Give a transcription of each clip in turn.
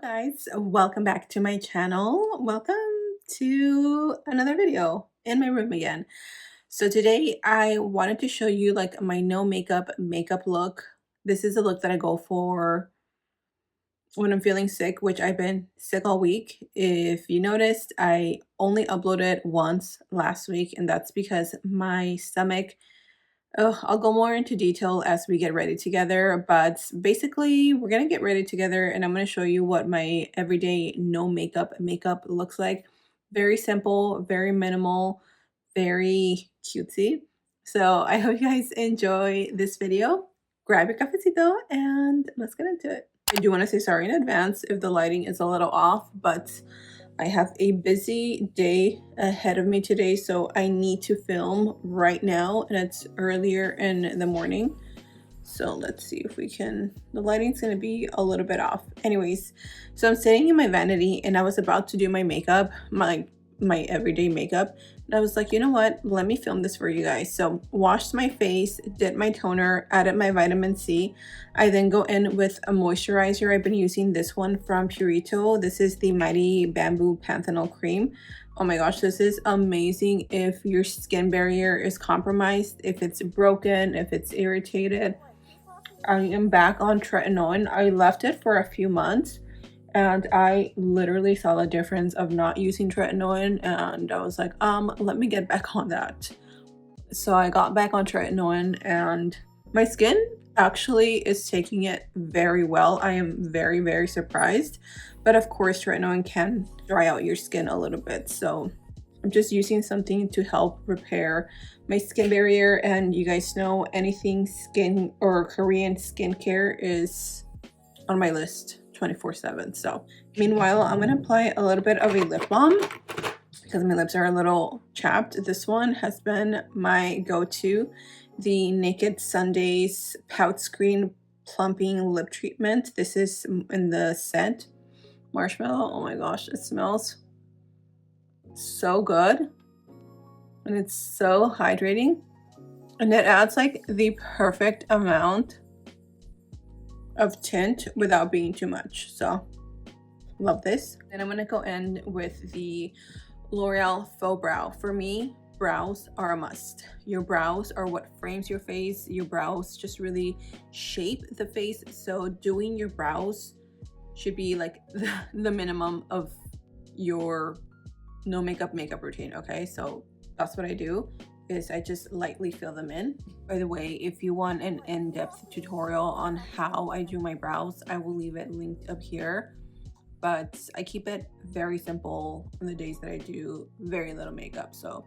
Guys, welcome back to my channel. Welcome to another video in my room again. So today I wanted to show you like my no makeup look. This is a look that I go for when I'm feeling sick, which I've been sick all week. If you noticed, I only uploaded once last week, and that's because my stomach. Oh, I'll go more into detail as we get ready together, but basically we're gonna get ready together and I'm gonna show you what my everyday no makeup looks like. Very simple, very minimal, very cutesy. So I hope you guys enjoy this video. Grab your cafecito and let's get into it. I do want to say sorry in advance if the lighting is a little off, but I have a busy day ahead of me today, so I need to film right now, and it's earlier in the morning. So let's see if we can, the lighting's gonna be a little bit off. Anyways, so I'm sitting in my vanity and I was about to do my makeup, my everyday makeup. And I was like, you know what? Let me film this for you guys. So washed my face, did my toner, added my vitamin C. I then go in with a moisturizer. I've been using this one from Purito. This is the Mighty Bamboo Panthenol Cream. Oh my gosh, this is amazing if your skin barrier is compromised, if it's broken, if it's irritated. I am back on tretinoin. I left it for a few months and I literally saw the difference of not using tretinoin, and I was like, let me get back on that. So I got back on tretinoin and my skin actually is taking it very well. I am very surprised, but of course tretinoin can dry out your skin a little bit, so I'm just using something to help repair my skin barrier. And you guys know anything skin or Korean skincare is on my list 24/7. So meanwhile, I'm gonna apply a little bit of a lip balm because my lips are a little chapped. This one has been my go-to, the Naked Sundays Pout Screen Plumping Lip Treatment. This is in the scent Marshmallow. Oh my gosh, it smells so good and it's so hydrating, and it adds like the perfect amount of tint without being too much. So love this. And I'm gonna go in with the L'Oreal Faux Brow. For me, brows are a must. Your brows are what frames your face. Your brows just really shape the face, so doing your brows should be like the minimum of your no makeup routine. Okay, so that's what I do, is I just lightly fill them in. By the way, if you want an in-depth tutorial on how I do my brows, I will leave it linked up here, but I keep it very simple on the days that I do very little makeup. So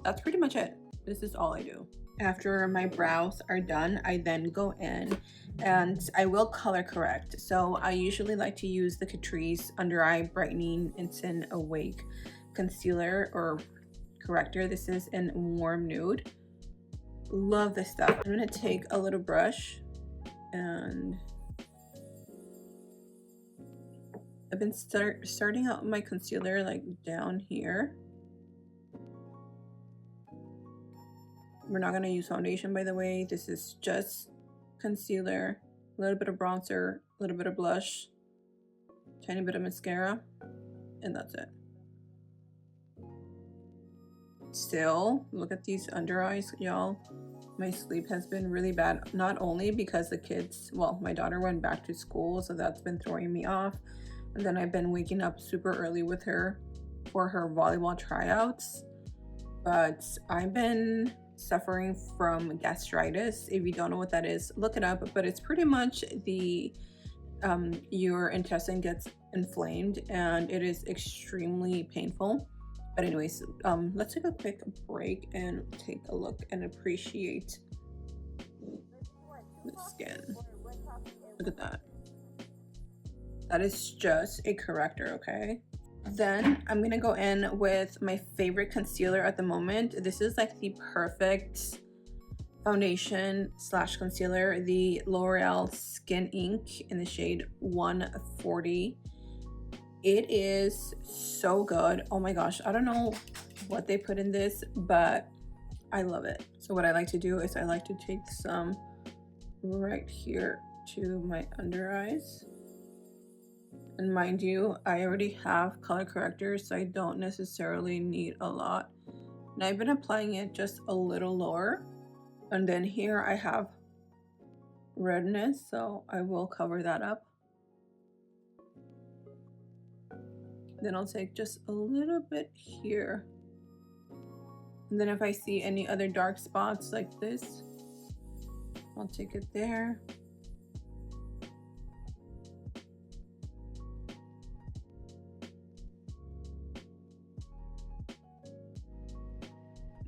that's pretty much it. This is all I do. After my brows are done, I then go in and I will color correct. So I usually like to use the Catrice Under Eye Brightening Instant Awake concealer or corrector. This is in warm nude. Love this stuff. I'm gonna take a little brush and I've been starting out my concealer like down here. We're not gonna use foundation, by the way. This is just concealer, a little bit of bronzer, a little bit of blush, tiny bit of mascara, and that's it. Still, look at these under eyes, y'all. My sleep has been really bad, not only because the kids, well, my daughter went back to school, so that's been throwing me off, and then I've been waking up super early with her for her volleyball tryouts, but I've been suffering from gastritis. If you don't know what that is, look it up, but it's pretty much the your intestine gets inflamed and it is extremely painful. But anyways, let's take a quick break and take a look and appreciate the skin. Look at that. That is just a corrector, okay? Then I'm gonna go in with my favorite concealer at the moment. This is like the perfect foundation slash concealer, the L'Oreal Skin Ink in the shade 140. It is so good. Oh my gosh, I don't know what they put in this, but I love it. So what I like to do is I like to take some right here to my under eyes. And mind you, I already have color correctors, so I don't necessarily need a lot. And I've been applying it just a little lower. And then here I have redness, so I will cover that up. Then I'll take just a little bit here. And then if I see any other dark spots like this, I'll take it there.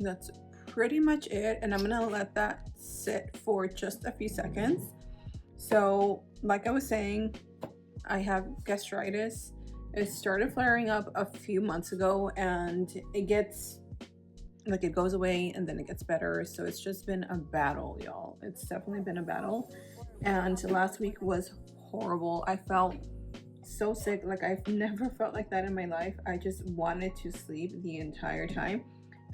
That's pretty much it, and I'm gonna let that sit for just a few seconds. So like I was saying, I have gastritis. It started flaring up a few months ago, and it gets like, it goes away and then it gets better. So it's just been a battle, y'all. It's definitely been a battle. And last week was horrible. I felt so sick. Like, I've never felt like that in my life. I just wanted to sleep the entire time.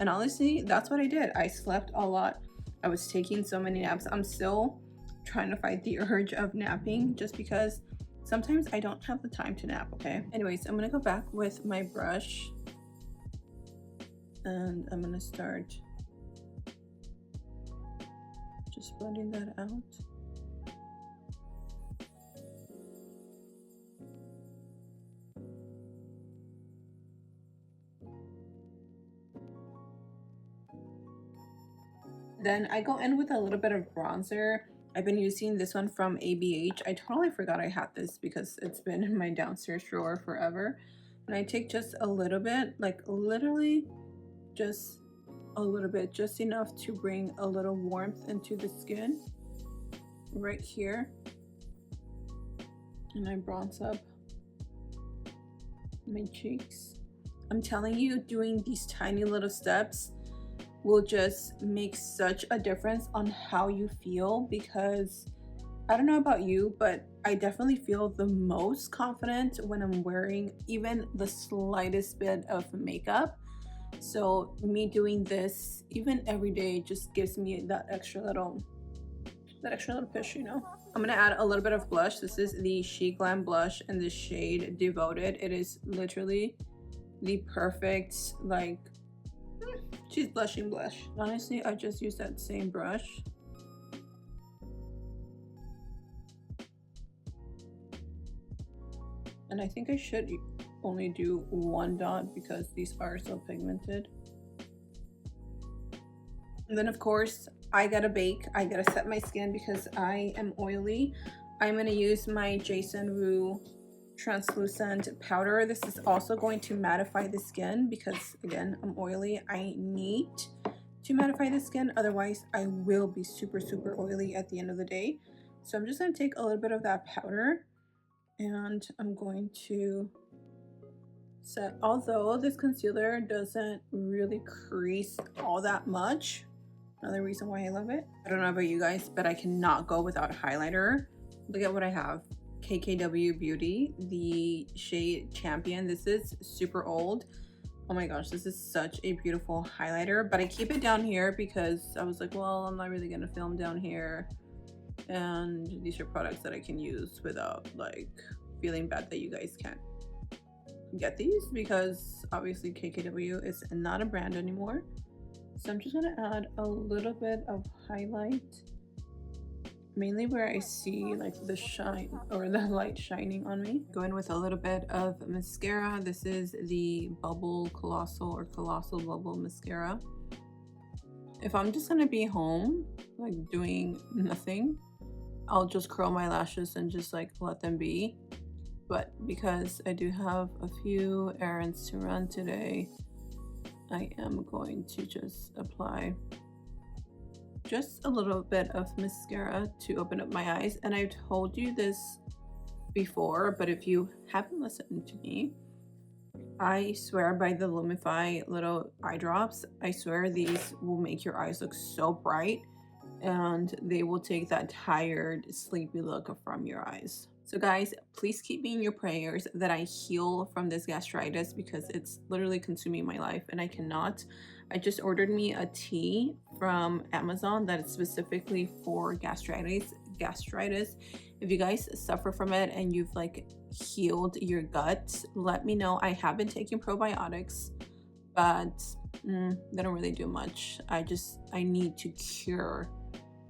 And honestly, that's what I did. I slept a lot. I was taking so many naps. I'm still trying to fight the urge of napping just because sometimes I don't have the time to nap, okay? Anyways, I'm gonna go back with my brush and I'm gonna start just blending that out. Then I go in with a little bit of bronzer. I've been using this one from ABH. I totally forgot I had this because it's been in my downstairs drawer forever. And I take just a little bit, like literally just a little bit, just enough to bring a little warmth into the skin right here. And I bronze up my cheeks. I'm telling you, doing these tiny little steps will just make such a difference on how you feel, because I don't know about you, but I definitely feel the most confident when I'm wearing even the slightest bit of makeup. So me doing this even every day just gives me that extra little push, you know. I'm gonna add a little bit of blush. This is the Sheglam blush in the shade Devoted. It is literally the perfect, like, she's blushing blush. Honestly, I just use that same brush. And I think I should only do one dot because these are so pigmented. And then of course, I gotta bake. I gotta set my skin because I am oily. I'm gonna use my Jason Wu translucent powder. This is also going to mattify the skin because, again, I'm oily. I need to mattify the skin, otherwise I will be super oily at the end of the day. So I'm just going to take a little bit of that powder and I'm going to set, although this concealer doesn't really crease all that much. Another reason why I love it. I don't know about you guys, but I cannot go without highlighter. Look at what I have. KKW Beauty, the shade Champion. This is super old. Oh my gosh, this is such a beautiful highlighter, but I keep it down here because I was like, well, I'm not really gonna film down here, and these are products that I can use without like feeling bad that you guys can't get these, because obviously KKW is not a brand anymore. So I'm just gonna add a little bit of highlight, mainly where I see like the shine or the light shining on me. Go in with a little bit of mascara. This is the Bubble Colossal or Colossal Bubble Mascara. If I'm just gonna be home, like doing nothing, I'll just curl my lashes and just like let them be. But because I do have a few errands to run today, I am going to just apply just a little bit of mascara to open up my eyes. And I've told you this before, but if you haven't listened to me, I swear by the Lumify little eye drops. I swear these will make your eyes look so bright and they will take that tired, sleepy look from your eyes. So guys, please keep me in your prayers that I heal from this gastritis because it's literally consuming my life and I cannot. I just ordered me a tea from Amazon that is specifically for gastritis. gastritis. If you guys suffer from it and you've like healed your gut, let me know. I have been taking probiotics, but they don't really do much. I need to cure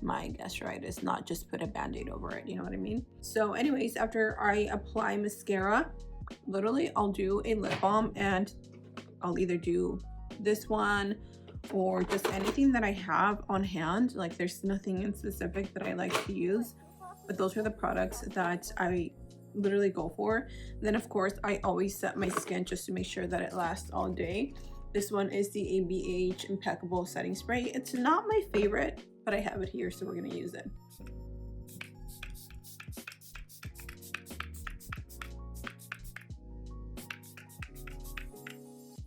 my gastritis, not just put a band-aid over it, you know what I mean? So anyways, after I apply mascara, literally I'll do a lip balm, and I'll either do this one or just anything that I have on hand. Like there's nothing in specific that I like to use, but those are the products that I literally go for. Then of course I always set my skin just to make sure that it lasts all day. This one is the ABH Impeccable Setting Spray. It's not my favorite, but I have it here, so we're gonna use it.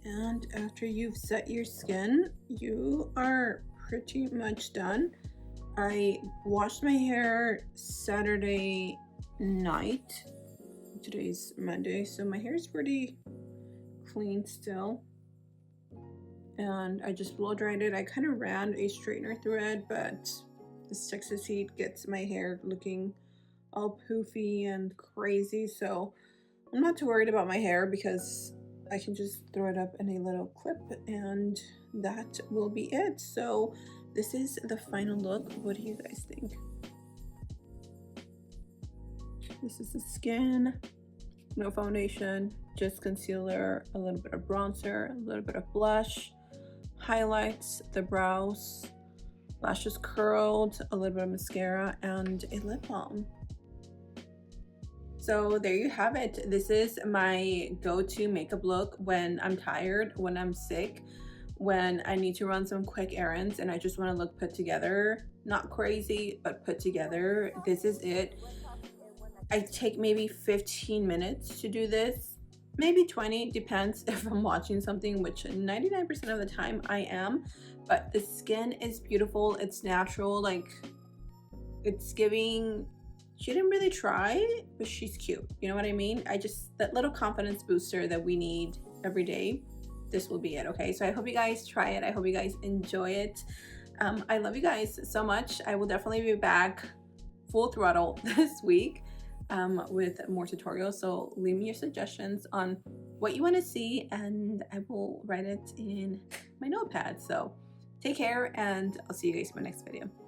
And after you've set your skin, you are pretty much done. I washed my hair Saturday night. Today's Monday, so my hair is pretty clean still. And I just blow dried it. I kind of ran a straightener through it, but this Texas heat gets my hair looking all poofy and crazy, so I'm not too worried about my hair because I can just throw it up in a little clip and that will be it. So this is the final look. What do you guys think? This is the skin. No foundation, just concealer, a little bit of bronzer, a little bit of blush, highlights, the brows, lashes curled, a little bit of mascara, and a lip balm. So there you have it. This is my go-to makeup look when I'm tired, when I'm sick, when I need to run some quick errands and I just want to look put together. Not crazy, but put together. This is it. I take maybe 15 minutes to do this, maybe 20, depends if I'm watching something, which 99% of the time I am. But the skin is beautiful, it's natural, like it's giving, she didn't really try, but she's cute, you know what I mean? That little confidence booster that we need every day, this will be it. Okay, so I hope you guys try it. I hope you guys enjoy it. I love you guys so much. I will definitely be back full throttle this week with more tutorials, so leave me your suggestions on what you want to see and I will write it in my notepad. So take care and I'll see you guys in my next video.